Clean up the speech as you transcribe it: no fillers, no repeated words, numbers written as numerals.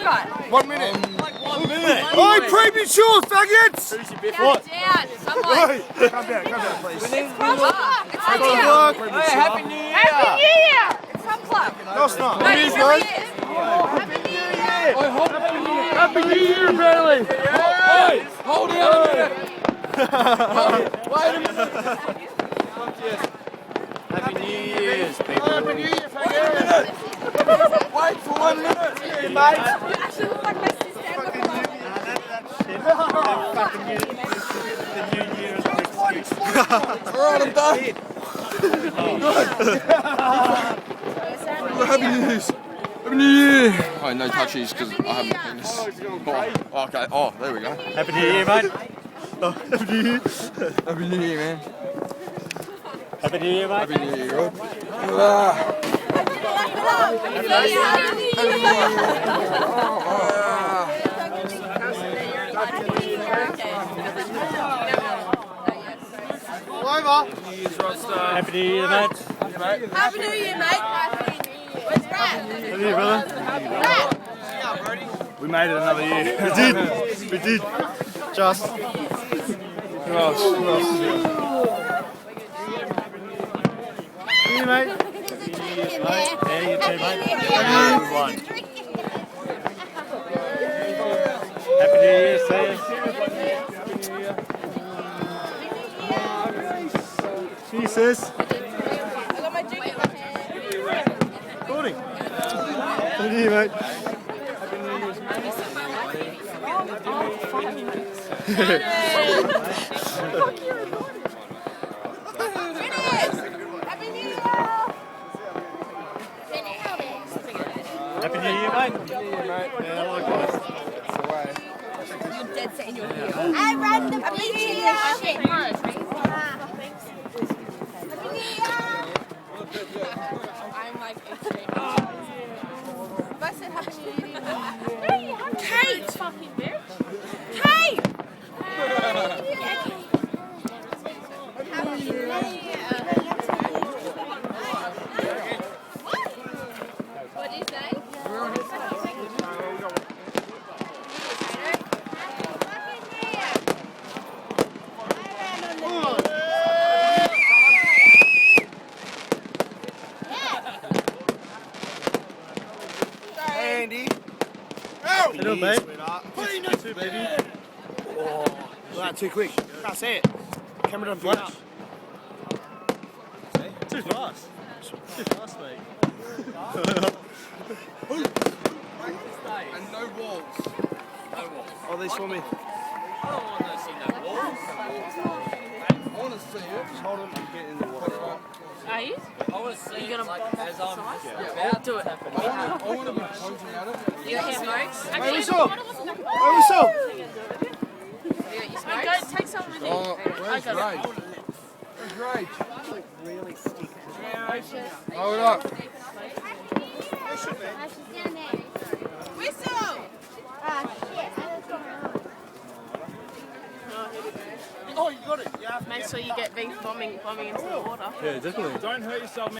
got? 1 minute. Like 1 minute. Oi, premature, faggots! What? Down. Someone. Oi, calm down, please. It's from club. It's from Good club. luck. Hey, Happy New Year! Happy New Year. It's from club. No, it's not. No, it It is, really mate. is. Happy New Year. Happy New Year, apparently! Hey, hold on a minute! Wait a minute! Happy New Year's, people. Happy New Year, Wait a faggots! minute! Wait for 1 minute, mate! You actually look like my sister. Alright, I'm done! Happy New Year's! Happy New Year! Oh, no touchies because I haven't done this. Oh, okay. Oh, there we go. Happy New Year, mate. Oh, Happy New Year. Happy New Year, man. Happy New Year, mate. Happy New Year, Rob. Happy New Year, mate. Happy New Year, mate. Where's Brad? Happy New Year, brother. Brad. We made it another year. We did. Just. Who else? Happy New Year, mate. Yeah, you too, mate. Happy New Year, see you. See you, sis. I got my drink in my hand. Recording. Happy New Year, mate. Happy New Year. Happy New Year, mate. Yeah, likewise. You're dead set in your heel. I ran the Happy New Year. I'm like extreme. If I said Happy New Year, Kate! Fucking bitch. Kate! Happy New Year. What did you say? Andy. Hello, babe. Clean it, too, baby. Oh, that too quick. Can't see it. Camera don't flash. Too fast. Too fast, mate. And no walls. No walls. Oh, they saw me. I don't want to see no walls. I want to see it. Just hold them and get in the water. Are you? I want to see it gonna like as I'm I'll do it. I want to be pointing at it. You got your smokes? Where we saw? Where we saw? You got your smokes? Go take some with you. Oh, where's got Rage? Where's Rage? Really sticky. Hold it up. Whistle! Oh, you got it. Yeah. Make sure you get beef bombing into the water. Yeah, definitely. Don't hurt yourself,